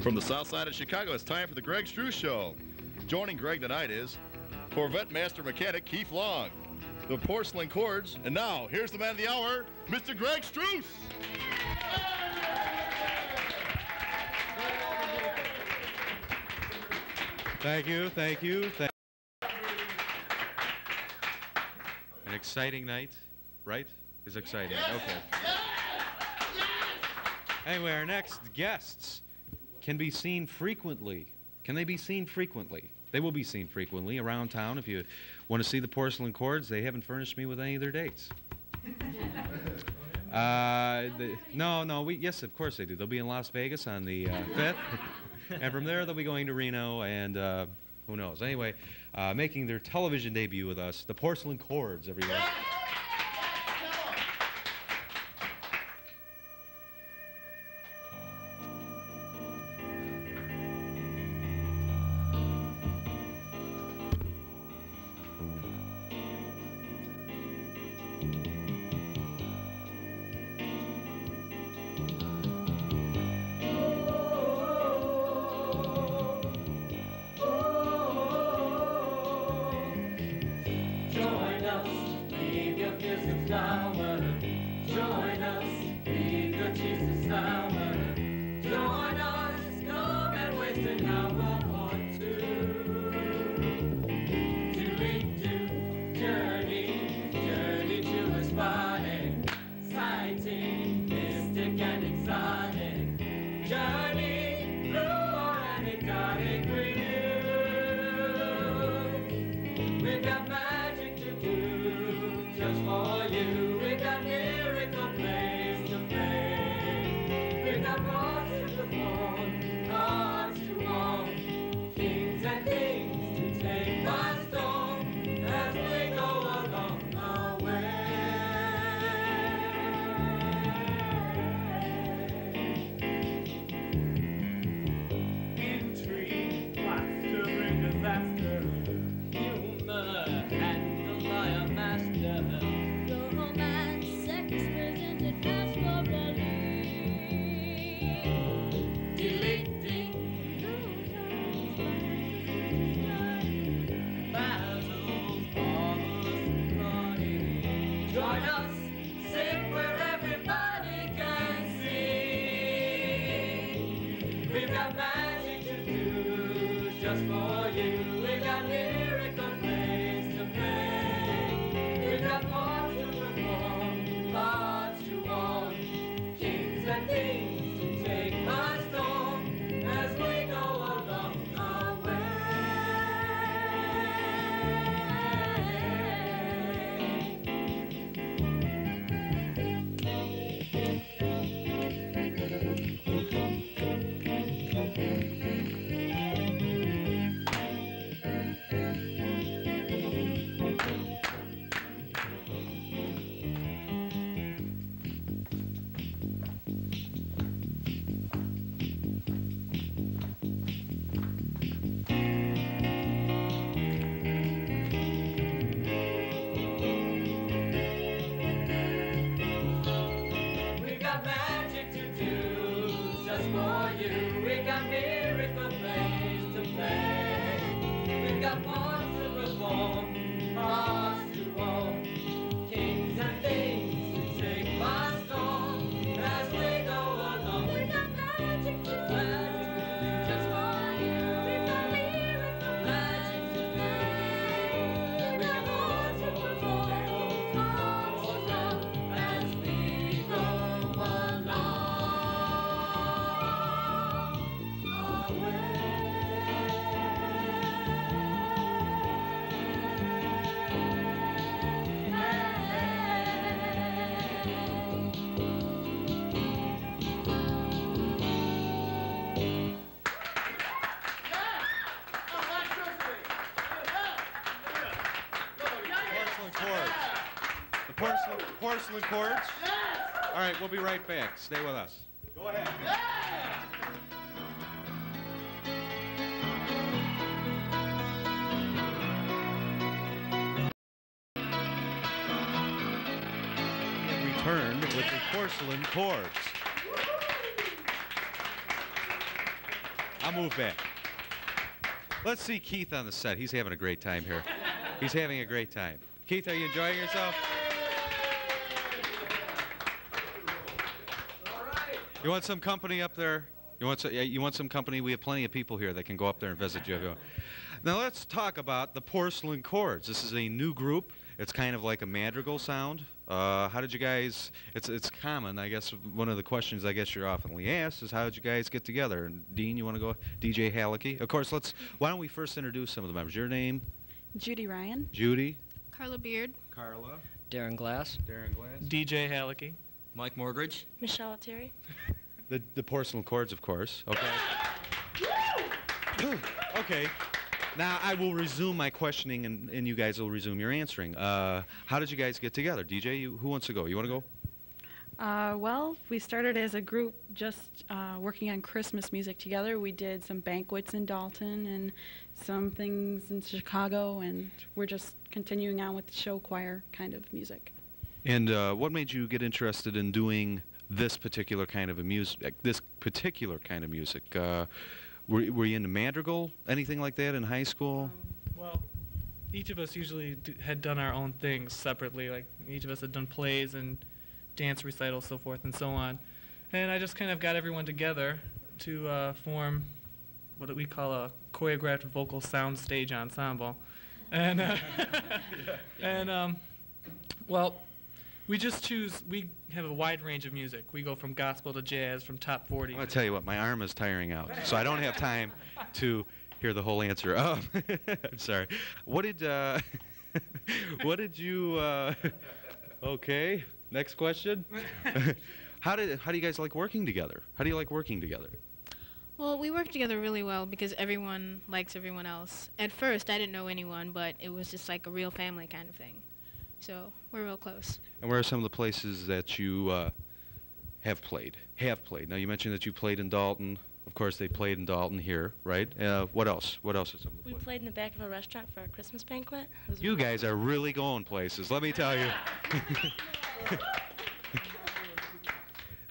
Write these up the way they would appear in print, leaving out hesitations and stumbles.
From the south side of Chicago, it's time for the Greg Struss Show. Joining Greg tonight is Corvette Master Mechanic Keith Long, the Porcelain Chords, and now, here's the man of the hour, Mr. Greg Struss. Thank you, thank you. An exciting night, right? Is exciting, okay. Anyway, our next guests can be seen frequently. Can they be seen frequently? They will be seen frequently around town. If you want to see the Porcelain Chords, they haven't furnished me with any of their dates. Yes, of course they do. They'll be in Las Vegas on the 5th. And from there, they'll be going to Reno and who knows. Anyway, making their television debut with us, the Porcelain Chords, everyone. Porcelain Chords? All right, we'll be right back. Stay with us. Go ahead. And returned with the Porcelain Chords. I'll move back. Let's see Keith on the set. He's having a great time here. He's having a great time. Keith, are you enjoying yourself? You want some company up there? You want some company? We have plenty of people here that can go up there and visit you. Now let's talk about the Porcelain Chords. This is a new group. It's kind of like a madrigal sound. How did you guys? It's common, I guess. One of the questions I guess you're oftenly asked is how did you guys get together? And Dean, you want to go? DJ Hallecky. Of course. Why don't we first introduce some of the members? Your name? Judy Ryan. Judy. Carla Beard. Carla. Darren Glass. Darren Glass. DJ Hallecky. Mike Morgridge. Michelle Terry. The Porcelain Chords, of course. Okay. Okay. Now I will resume my questioning, and you guys will resume your answering. How did you guys get together? DJ, who wants to go? You want to go? Well, we started as a group just working on Christmas music together. We did some banquets in Dalton and some things in Chicago, and we're just continuing on with the show choir kind of music. And what made you get interested in doing this particular kind of music? Were you into madrigal, anything like that in high school? Well, each of us usually had done our own things separately. Like each of us had done plays and dance recitals, so forth and so on. And I just kind of got everyone together to form what we call a choreographed vocal soundstage ensemble. And well, we have a wide range of music. We go from gospel to jazz, from top 40. I'm going to tell you what, my arm is tiring out, so I don't have time to hear the whole answer. I'm sorry. What did you, okay, next question. How do you guys like working together? How do you like working together? Well, we work together really well because everyone likes everyone else. At first, I didn't know anyone, but it was just like a real family kind of thing. So we're real close. And where are some of the places that you have played? Now, you mentioned that you played in Dalton. Of course, they played in Dalton here, right? What else? What else are some of the We places? played in the back of a restaurant for a Christmas banquet. You guys are really going places, let me tell you.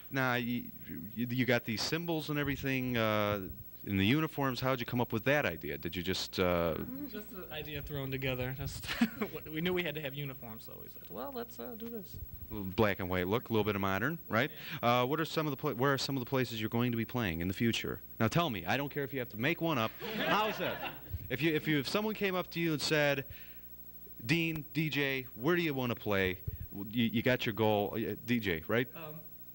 Now, you got these symbols and everything in the uniforms. How'd you come up with that idea? Did you just... Just an idea thrown together. Just we knew we had to have uniforms, so we said, well, let's do this. Black and white look, a little bit of modern, right? What are some of the where are some of the places you're going to be playing in the future? Now tell me. I don't care if you have to make one up. How's that? If someone came up to you and said, Dean, DJ, where do you want to play? You got your goal, DJ, right?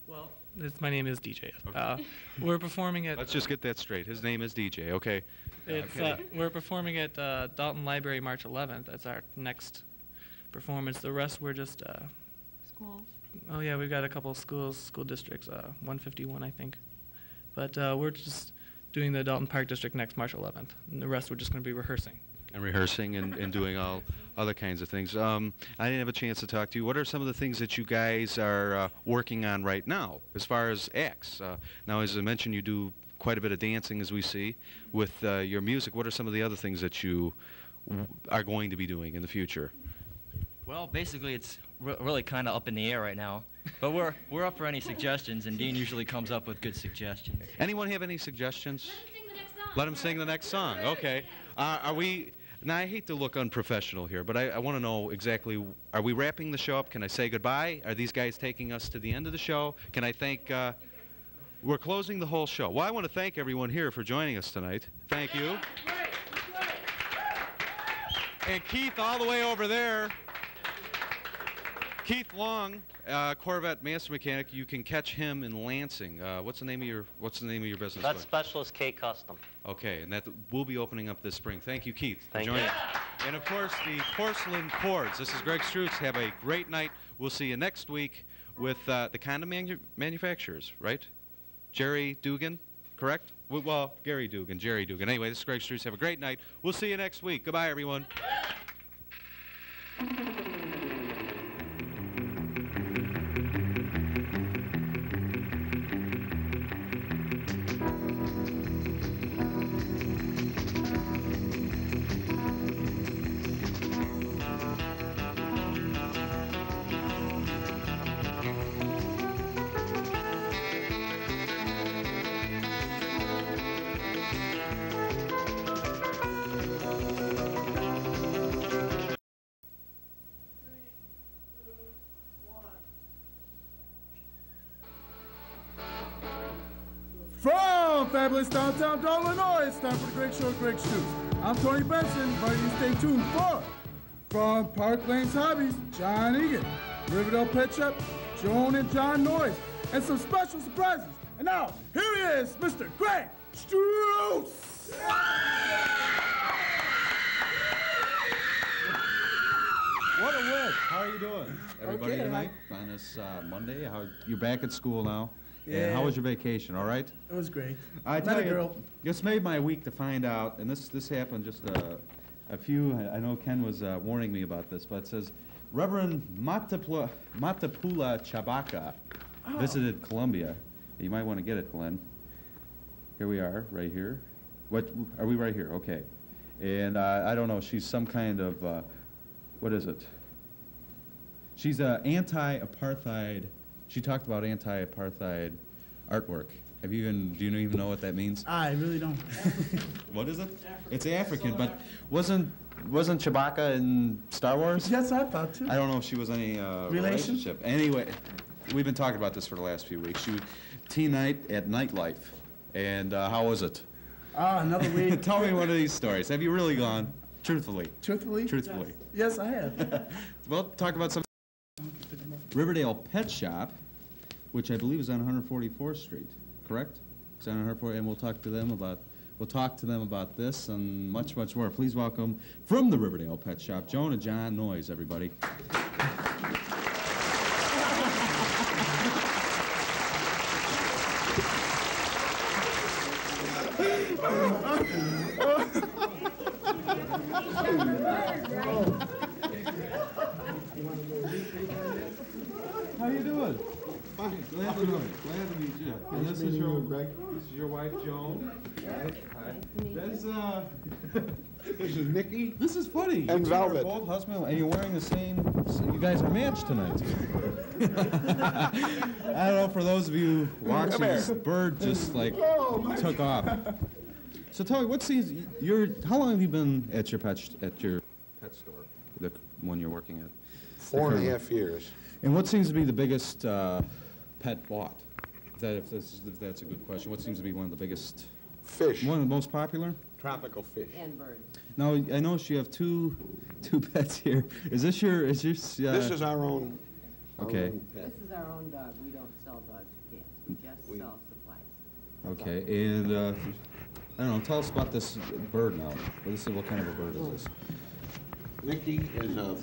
Well, my name is DJ. Okay. We're performing at... Let's just get that straight. His name is DJ, okay? We're performing at Dalton Library March 11th. That's our next performance. The rest we're just... Schools. Oh, yeah, we've got a couple of school districts, 151, I think. But we're just doing the Dalton Park District next March 11th. And the rest we're just going to be rehearsing. And doing all other kinds of things. I didn't have a chance to talk to you. What are some of the things that you guys are working on right now as far as acts? Now, as I mentioned, you do quite a bit of dancing, as we see, with your music. What are some of the other things that you are going to be doing in the future? Well, basically, it's really kind of up in the air right now. But we're up for any suggestions, and Dean usually comes up with good suggestions. Anyone have any suggestions? Let him sing the next song. Okay. Are we... Now, I hate to look unprofessional here, but I want to know exactly, are we wrapping the show up? Can I say goodbye? Are these guys taking us to the end of the show? Can I thank... we're closing the whole show. Well, I want to thank everyone here for joining us tonight. Thank you. And Keith, all the way over there. Keith Long, Corvette master mechanic. You can catch him in Lansing. What's the name of your business? That's Specialist K Custom. Okay, and that will be opening up this spring. Thank you, Keith, for Thank joining you. us. And of course, the Porcelain Chords. This is Greg Struss. Have a great night. We'll see you next week with the condom manufacturers, right? Jerry Dugan, correct? Well, Jerry Dugan. Anyway, this is Greg Struss. Have a great night. We'll see you next week. Goodbye, everyone. from fabulous downtown Illinois, it's time for the Greg Show, Greg Struss. I'm Tony Benson, inviting you to stay tuned for from Park Lane's Hobbies, John Egan, Riverdale Pet Shop, Joan and John Noyes, and some special surprises. And now, here he is, Mr. Greg Struss! What a whip! How are you doing, everybody, Okay, tonight on this Monday? You're back at school now. Yeah. And how was your vacation? All right? It was great. I Met tell a you, girl. this made my week to find out, and this happened just a few. I know Ken was warning me about this, but it says Reverend Matapula Chabaka visited Columbia. You might want to get it, Glenn. Here we are, right here. What are we right here? Okay. And I don't know. She's some kind of what is it? She's anti-apartheid. She talked about anti-apartheid artwork. Do you even know what that means? I really don't. What is it? It's African, but wasn't Chewbacca in Star Wars? Yes, I thought too. I don't know if she was any relationship. Anyway, we've been talking about this for the last few weeks. She was teen night at Nightlife, and how was it? Another week. Tell me one of these stories. Have you really gone? Truthfully. Truthfully? Truthfully. Yes, I have. Well, talk about some Riverdale Pet Shop, which I believe is on 144th Street. Correct? It's on 144th, and we'll talk to them about this and much, much more. Please welcome from the Riverdale Pet Shop, Joan and John Noyes, everybody. How you doing? Fine. Glad to meet you. And this is your wife, Joan. Hi. This is Mickey. This is funny. And you are Velvet. both husband, and you're wearing the same. So you guys are matched tonight. I don't know. For those of you watching, this bird just took off. So tell me, how long have you been at your pet store, the one you're working at? 4.5 years. And what seems to be the biggest pet bought? If that's a good question. What seems to be one of the biggest? Fish. One of the most popular? Tropical fish. And birds. Now I notice you have two pets here. Is this your? This is our own. Okay. Our own pet. This is our own dog. We don't sell dogs or cats. We just sell supplies. Okay, and I don't know. Tell us about this bird now. What kind of a bird is this? Mickey is a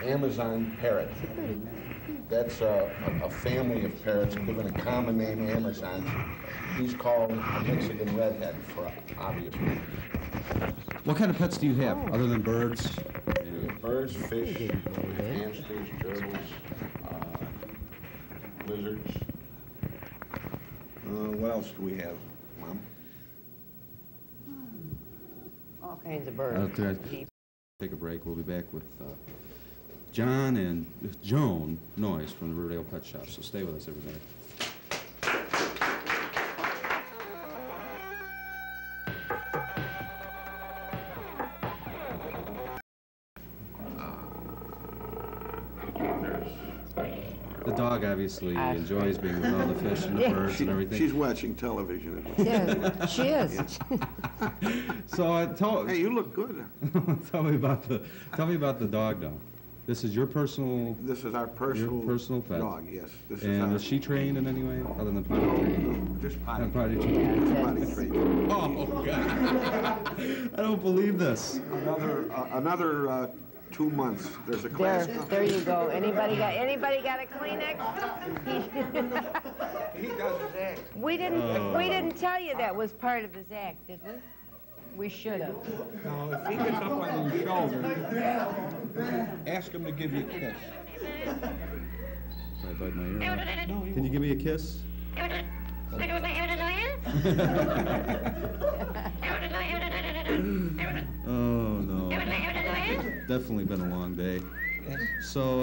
Amazon parrot. That's a family of parrots given a common name, Amazon. He's called a Mexican redhead for obvious reasons. What kind of pets do you have other than birds? Birds, fish, hamsters, gerbils, lizards. What else do we have, Mom? All kinds of birds. Okay. Take a break. We'll be back with John and Joan Noyes from the Riverdale Pet Shop. So stay with us, everybody. The dog obviously enjoys being with all the fish and the birds and everything. She's watching television. Yeah, she is. So hey, you look good. tell me about the dog, though. This is your personal. This is our personal pet dog. Yes. This and is is she trained in any way other than potty training? Just potty. Potty training. training. Potty training. Oh God! I don't believe this. Another 2 months. There's a class. There you go. Anybody got a Kleenex? He does his act. We didn't tell you that was part of his act, did we? We should have. No, if he gets up on your shoulder, ask him to give you a kiss. Sorry, bite my ear off. Can you give me a kiss? Oh no. Definitely been a long day. So,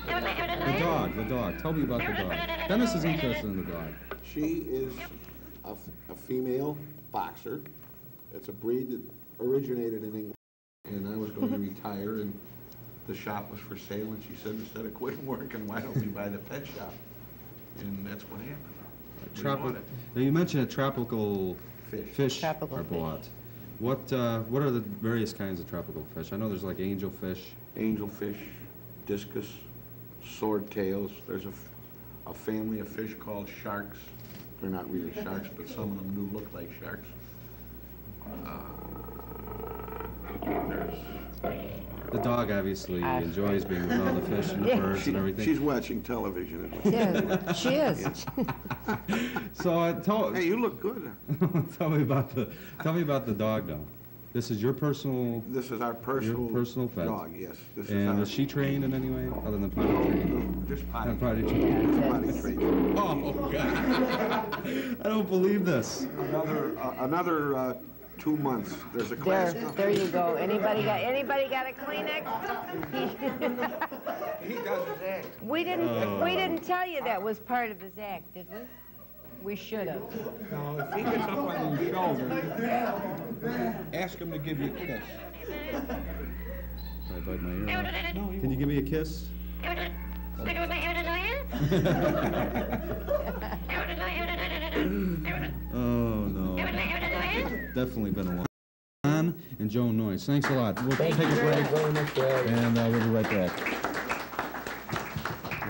the dog. Tell me about the dog. Dennis is interested in the dog. She is a female boxer. It's a breed that originated in England. And I was going to retire, and the shop was for sale, and she said, instead of quitting working, why don't we buy the pet shop? And that's what happened. Now you mentioned a tropical fish Tropical are fish. bought. What are the various kinds of tropical fish? I know there's like angelfish. Angelfish, discus, swordtails. There's a family of fish called sharks. They're not really sharks, but some of them do look like sharks. The dog obviously enjoys being with all the fish and the birds and everything. She's watching television. Yeah, she is. So Hey, you look good. tell me about the dog though. This is your personal. This is our personal pet. dog, yes. This And is is she trained in any way other than potty training? just potty. Not potty training. Potty training. Oh God! I don't believe this. Another 2 months. There's a class. There you go. Anybody got a Kleenex? He does his act. We didn't tell you that was part of his act, did we? We should have. Now, if he gets up on your shoulder, ask him to give you a kiss. I bite my ear off. Can you give me a kiss? Oh no. Definitely been a long. John and Joan Noyes. Thanks a lot. We'll take a break and we'll be right back.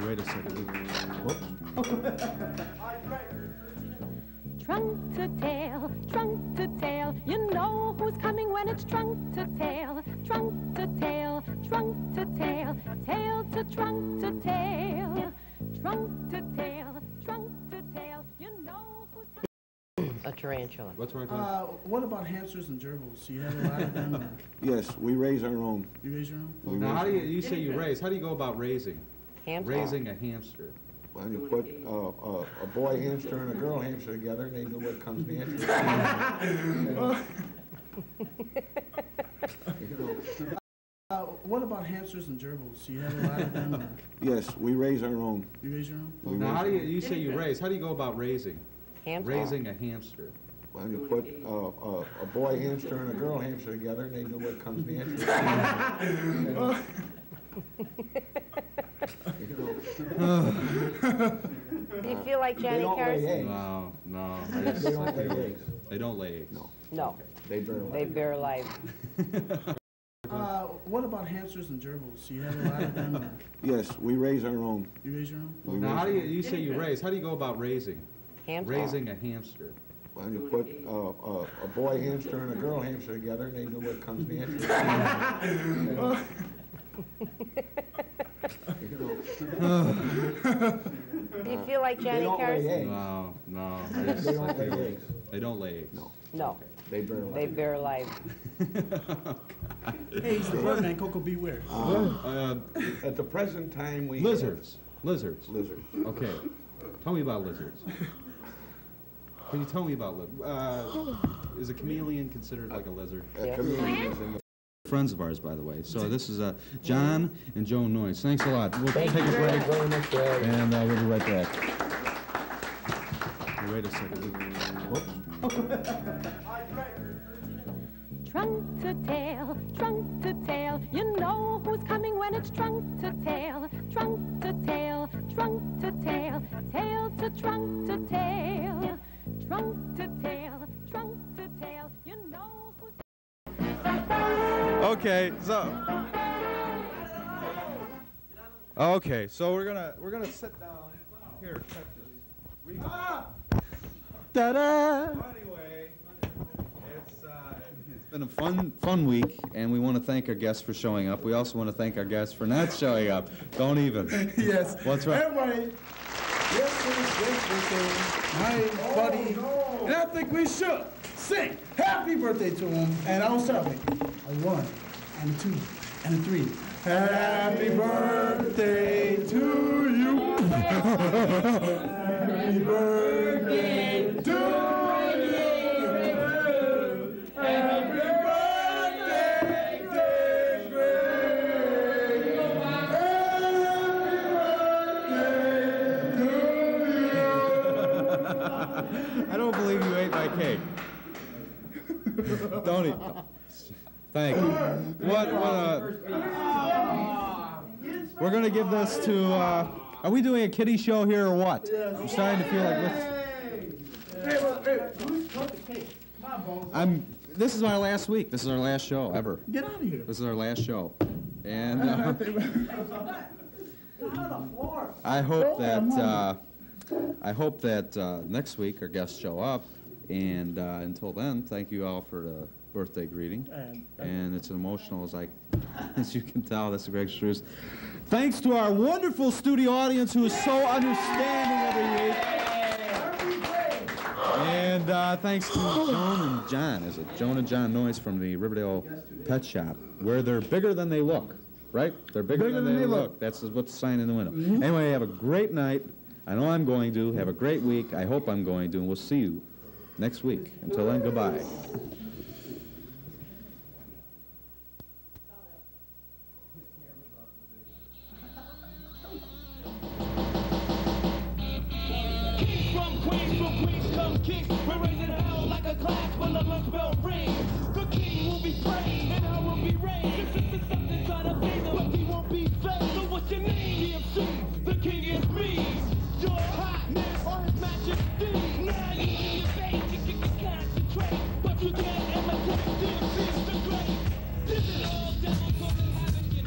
Wait a second. Whoops. Trunk to tail, you know who's coming when it's trunk to tail, trunk to tail, trunk to tail, tail to trunk to tail, trunk to tail, trunk to tail, you know who's coming. A tarantula. What's wrong? What about hamsters and gerbils? Do you have a lot of them? Or Yes, we raise our own. you raise your own? Now, how do you say you raise? How do you go about raising? Hamster. Raising a hamster. Well, you put a boy hamster and a girl hamster together, and they do what comes naturally. What about hamsters and gerbils? Do you have a lot of them? Or Yes, we raise our own. you raise your own? Now, how do you say you raise? How do you go about raising? Hamster. Raising a hamster. Well, you put a boy hamster and a girl hamster together, and they do what comes naturally. Do you feel like Johnny They don't lay Carson? eggs. No. They don't lay eggs. They don't lay eggs. No, No, they barely. they bear life. What about hamsters and gerbils? Do you have a lot of them? Or Yes, we raise our own. you raise your own? Now, how do you say you raise? How do you go about raising? Hamster. Raising a hamster. Well, you put a boy hamster and a girl hamster together, and they do what comes naturally. Do you feel like They Johnny don't lay Carson? eggs. No. They don't lay eggs. They don't lay eggs. No, No, they barely. they bear life. Hey, he's the Birdman, Coco Beware. At the present time, we Lizards. have lizards. Okay. Tell me about lizards. Can you tell me about lizards? Is a chameleon considered like a lizard? Yeah. Chameleons in the Friends of ours, by the way. So this is John and Joan Noyes. Thanks a lot. We'll take a break and we'll be right back. Wait a second. Whoops. Trunk to tail, you know who's coming when it's trunk to tail, trunk to tail, trunk to tail, tail to trunk to tail, trunk to tail, trunk to tail, you know who's. Okay, so we're gonna sit down here. Check this. Ta-da! Anyway, it's been a fun week, and we want to thank our guests for showing up. We also want to thank our guests for not showing up. Don't even. Yes. What's right? Everybody, yes, my buddy, and I think we should sing happy birthday to him. And I'll start with a 1 and a 2 and a 3. Happy birthday to you. Happy birthday to you. Happy birthday, dear Greg. I don't believe you ate my cake. Don't eat. Thank you. We're going to give this to, are we doing a kiddie show here or what? I'm starting to feel like this. This is our last week. This is our last show ever. Get out of here. This is our last show. And I hope that next week our guests show up. And until then, thank you all for the birthday greeting. And it's emotional, as you can tell. That's Greg Struss. Thanks to our wonderful studio audience who is so understanding every week. And thanks to Joan and John. Is it Joan and John Noyes from the Riverdale Pet Shop, where they're bigger than they look, right? They're bigger than they look. That's what's the sign in the window. Anyway, have a great night. I know I'm going to. Have a great week. I hope I'm going to. And we'll see you next week. Until then, goodbye. Kings, we're raising hell like a class when the lunch bell rings. The king will be praised and I will be raised. This is something trying to be them, but he won't be fake. So what's your name? DMC, the king is me. Your highness or his majesty. Now you in your face, you can concentrate, but you can't imitate. DMC's the great. This is all devil talking having you.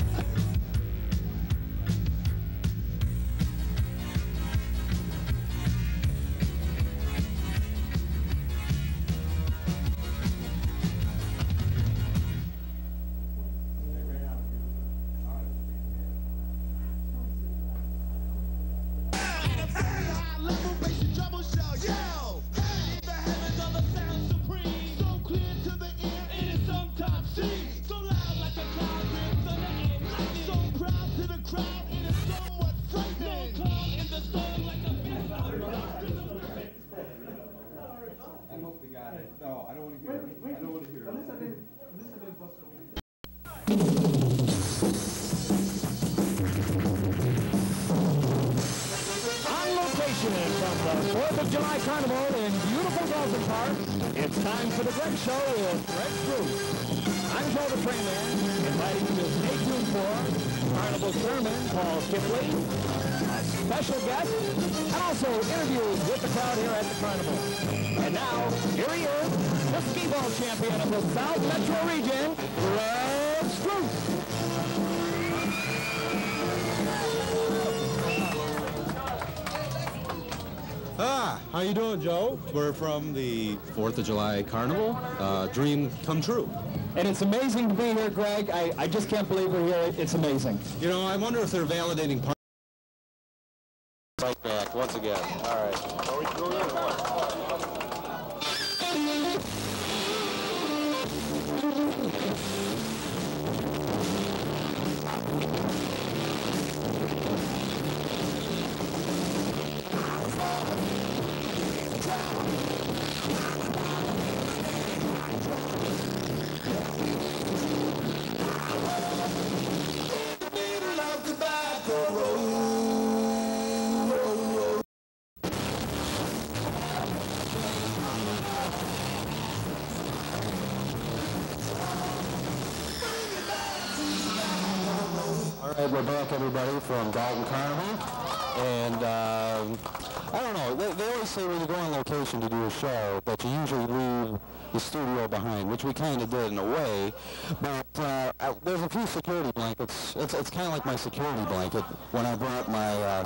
July Carnival in beautiful Dalton Park. It's time for the Greg Show with Greg Struss. I'm Joe the Train Man, inviting you to stay tuned for Carnival Chairman Paul Kipley, a special guest, and also interviews with the crowd here at the Carnival. And now, here he is, the skee ball champion of the South Metro region, Greg Struss. How you doing, Joe? We're from the 4th of July Carnival. Dream come true. And it's amazing to be here, Greg. I just can't believe we're here. It's amazing. You know, I wonder if they're validating part right back once again. All right. Are we We're back, everybody, from Dalton Carnival, and I don't know, they always say when you go on location to do a show that you usually leave the studio behind, which we kind of did in a way, but there's a few security blankets. It's kind of like my security blanket when I brought my,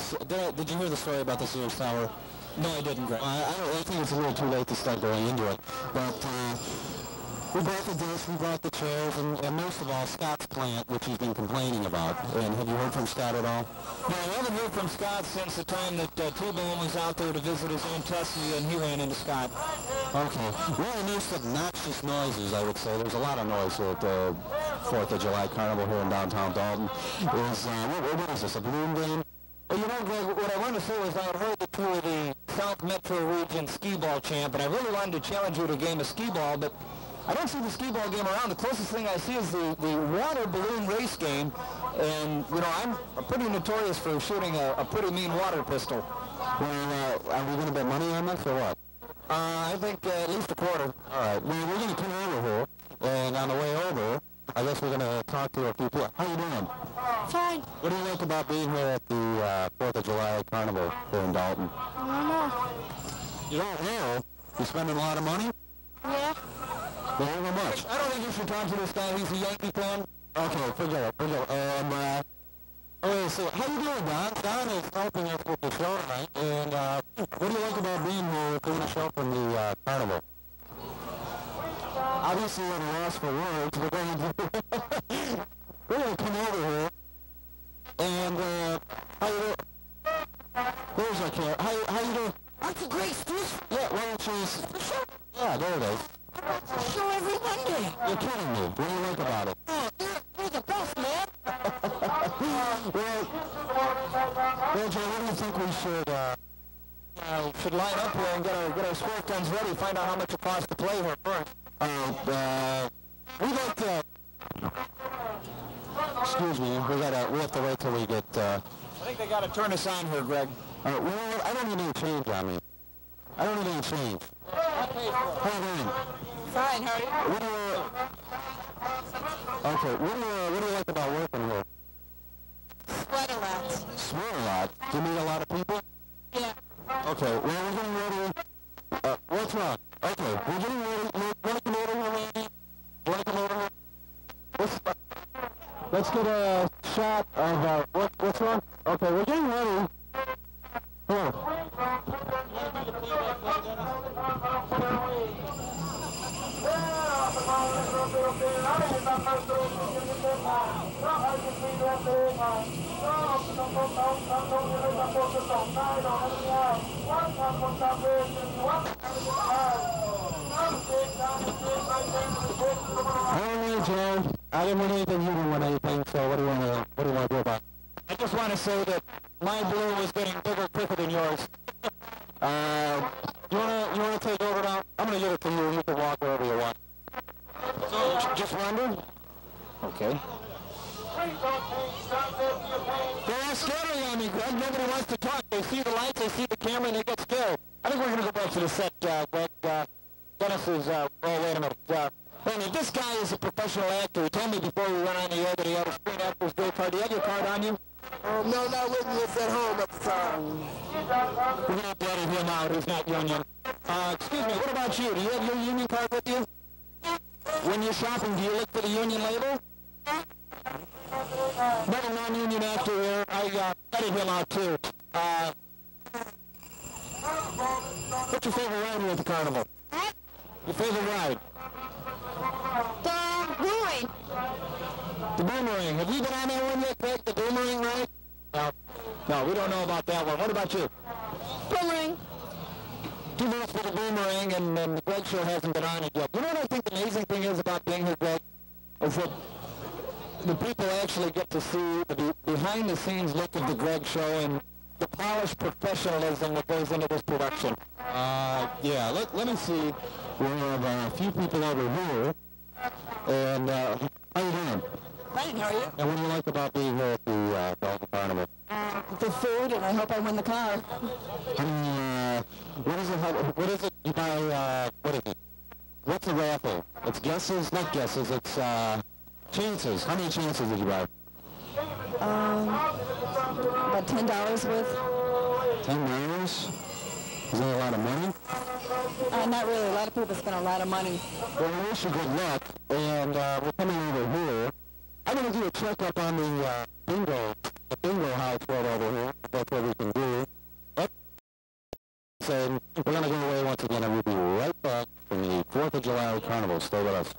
did you hear the story about the Sears Tower? No, I didn't, Greg. I think it's a little too late to start going into it, but we brought the disc, we brought the chairs, and most of all, Scott's plant, which he's been complaining about. And have you heard from Scott at all? No, I haven't heard from Scott since the time that T-Bone was out there to visit his own Tesla, and he ran into Scott. Okay. One of the most obnoxious noises, I would say, there's a lot of noise here at the 4th of July Carnival here in downtown Dalton, is, what is this, a balloon game? Well, you know, Greg, what I wanted to say was I had heard that you were the South Metro Region skee ball champ, and I really wanted to challenge you to a game of skee ball, but I don't see the skee ball game around. The closest thing I see is the water balloon race game, and, you know, I'm pretty notorious for shooting a pretty mean water pistol. Well, are we going to bet money on this or what? I think at least a quarter. All right. Well, we're going to come over here, and on the way over, I guess we're going to talk to a few people. How you doing? Fine. What do you like about being here at the 4th of July Carnival here in Dalton? I don't know. You don't know? You spending a lot of money? Yeah. Well, how much? I don't think you should talk to this guy. He's a Yankee fan. Okay, forget it. Okay, so how you doing, Don? Don is helping us with the show tonight. And what do you like about being here doing the show from the carnival? Obviously, we're at a loss for words. We're going to come over here. And how you doing? There's our camera. How you doing? Aren't you great, Struss? Yeah, why don't you... Yeah, there it is. Show every Monday. You're kidding me. What do you like about it? Oh, you're the best, man. well, Joe, what do you think we should line up here and get our squirt guns ready, find out how much it costs to play here first? We'd like to... Excuse me, we have to wait till we get... I think they got to turn us on here, Greg. Well, I don't need any change on me. I don't need any change. How are you doing? Fine, how are you? Okay, what do you like about working here? Sweat a lot. Sweat a lot? Do you meet a lot of people? Yeah. Okay, well, we're getting ready. What's wrong? Okay, we're getting ready. You want to come over here, lady? You want to come over here? Let's get a shot of, what's wrong? Okay, we're getting ready. Here. Joe. I didn't win anything, you didn't win anything, so what do you want to do about it? I just want to say that my blue is getting bigger quicker than yours. You wanna take over now? I'm gonna give it to you. You can walk wherever you want. So just wander. Okay. They're all scattering on me, Greg. Nobody wants to talk. They see the lights, they see the camera, and they get scared. I think we're gonna go back to the set, Greg. Dennis is. Oh, wait a minute. This guy is a professional actor. He told me before we went on the air that he had a Screen Actors Day card. Do you have your card on you? No, not with me. It's at home at the time. We're not letting him out. He's not union. Excuse me, what about you? Do you have your union card with you? When you're shopping, do you look for the union label? Another non-union actor here. I letting him out, too. What's your favorite ride here at the carnival? Your favorite ride? The boomerang. The boomerang. Have you been on that one yet, Greg? The boomerang ride? No, we don't know about that one. What about you? Boomerang. 2 minutes for the boomerang, and the Greg show hasn't been on it yet. You know what I think the amazing thing is about being here, Greg? Is that the people actually get to see the behind-the-scenes look of the Greg show and the polished professionalism that goes into this production. Yeah, let me see. We have a few people over here. And, how you doing? Fine, how are you? And what do you like about being here at the Dalton Carnival? The food, and I hope I win the car. What is it you buy, what is it? What's the raffle? It's guesses? Not guesses, it's, chances. How many chances did you buy? About $10 worth. $10? Is that a lot of money? Not really. A lot of people spend a lot of money. Well, we wish you good luck, and we're coming over here. I'm going to do a checkup on the bingo house right over here. That's what we can do. So we're going to go away once again, and we'll be right back from the 4th of July Carnival. Stay with us.